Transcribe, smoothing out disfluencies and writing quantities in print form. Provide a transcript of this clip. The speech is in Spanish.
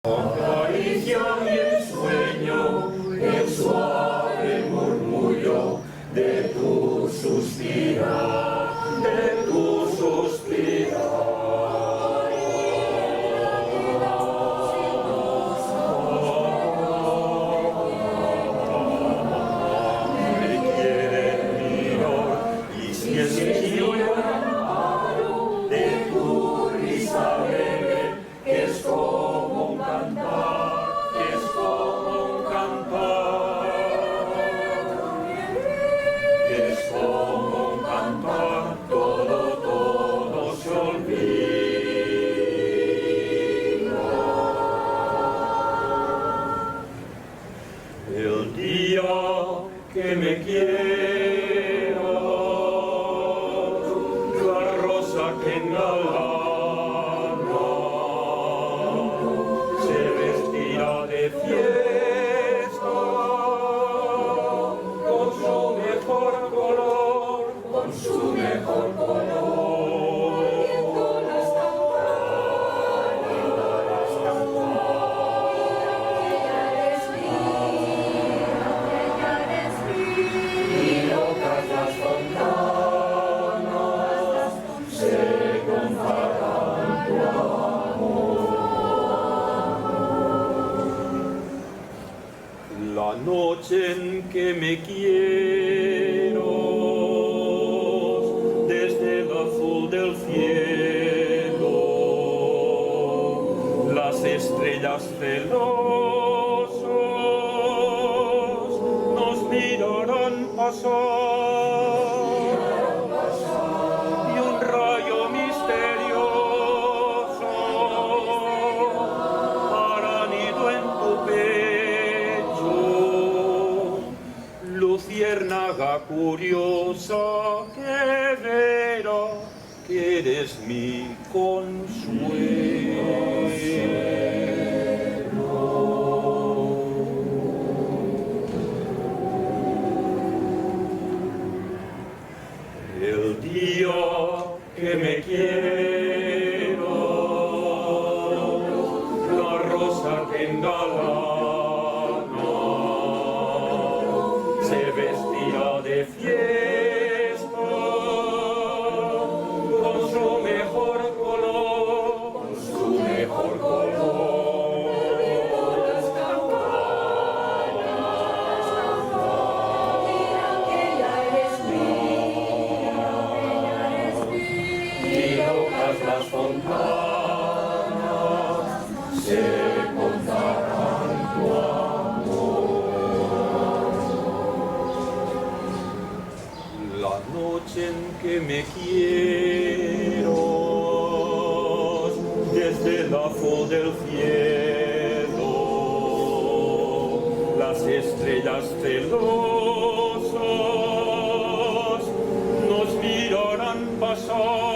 Acaricia mi ensueño el suave murmullo de tu suspirar, de tu suspirar. Me quiere mirar y si es mío el amparo de tu risa alegre, que es como un cantar, que es como un cantar, que es como un cantar, todo se olvida. El día que me quieras, la rosa que engalana se vestirá de fiesta con su mejor color, con su mejor color. Y locas las fontanas se contarán tu amor. La noche en que me quiero, desde el azul del cielo, las estrellas celosos nos mirarán pasar, y un rayo misterioso hará nido en tu pecho, luciérnaga curiosa que verá que eres mi consuelo. El día que me quiero, la rosa que engalana se vestirá de fiesta con su mejor color, con su mejor color. Y locas las fontanas se contarán tu amor. La noche en que me quiero, desde la faz del cielo, las estrellas celosas nos mirarán pasar,